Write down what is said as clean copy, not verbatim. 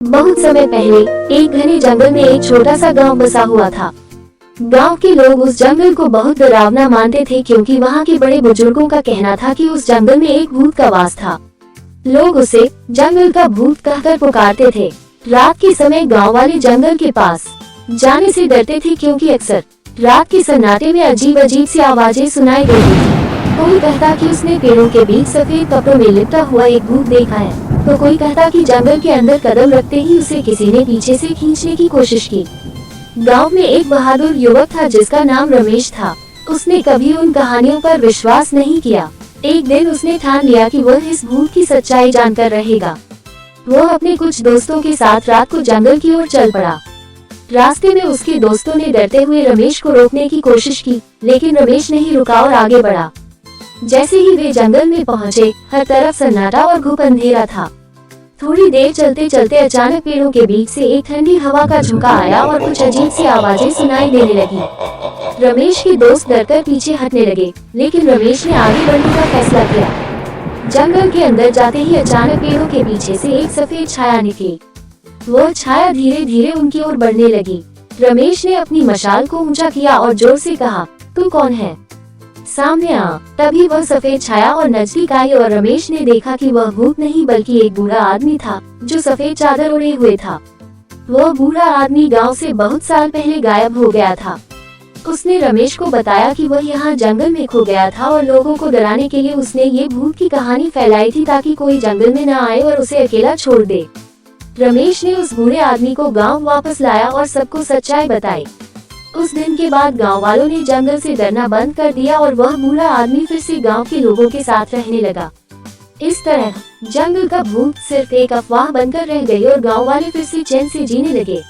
बहुत समय पहले एक घने जंगल में एक छोटा सा गांव बसा हुआ था। गांव के लोग उस जंगल को बहुत डरावना मानते थे क्योंकि वहां के बड़े बुजुर्गों का कहना था कि उस जंगल में एक भूत का वास था। लोग उसे जंगल का भूत कहकर पुकारते थे। रात के समय गांव वाले जंगल के पास जाने से डरते थे क्योंकि अक्सर रात के सन्नाटे में अजीब अजीब सी आवाजें सुनाई देती थी। कोई कहता कि उसने पेड़ों के बीच सफेद कपड़ों में लिपटा हुआ एक भूत देखा है, तो कोई कहता कि जंगल के अंदर कदम रखते ही उसे किसी ने पीछे से खींचने की कोशिश की। गांव में एक बहादुर युवक था जिसका नाम रमेश था। उसने कभी उन कहानियों पर विश्वास नहीं किया। एक दिन उसने ठान लिया कि वह इस भूत की सच्चाई जानकर रहेगा। वह अपने कुछ दोस्तों के साथ रात को जंगल की ओर चल पड़ा। रास्ते में उसके दोस्तों ने डरते हुए रमेश को रोकने की कोशिश की, लेकिन रमेश नहीं रुका और आगे बढ़ा। जैसे ही वे जंगल में पहुंचे, हर तरफ सन्नाटा और घुप अंधेरा था। थोड़ी देर चलते चलते अचानक पेड़ों के बीच से एक ठंडी हवा का झोंका आया और कुछ अजीब सी आवाजें सुनाई देने लगी। रमेश के दोस्त डरकर पीछे हटने लगे, लेकिन रमेश ने आगे बढ़ने का फैसला किया। जंगल के अंदर जाते ही अचानक पेड़ों के पीछे से एक सफेद छाया निकली। वह छाया धीरे धीरे उनकी ओर बढ़ने लगी। रमेश ने अपनी मशाल को ऊंचा किया और जोर से कहा, "तू कौन है? सामने आ।" तभी वह सफेद छाया और नजदीक आई और रमेश ने देखा कि वह भूत नहीं बल्कि एक बूढ़ा आदमी था जो सफेद चादर ओढ़े हुए था। वह बूढ़ा आदमी गांव से बहुत साल पहले गायब हो गया था। उसने रमेश को बताया कि वह यहाँ जंगल में खो गया था और लोगों को डराने के लिए उसने ये भूत की कहानी फैलाई थी ताकि कोई जंगल में न आए और उसे अकेला छोड़ दे। रमेश ने उस बूढ़े आदमी को गांव वापस लाया और सबको सच्चाई बताई। उस दिन के बाद गांव वालों ने जंगल से डरना बंद कर दिया और वह बूढ़ा आदमी फिर से गांव के लोगों के साथ रहने लगा। इस तरह जंगल का भूत सिर्फ एक अफवाह बनकर रह गई और गांव वाले फिर से चैन से जीने लगे।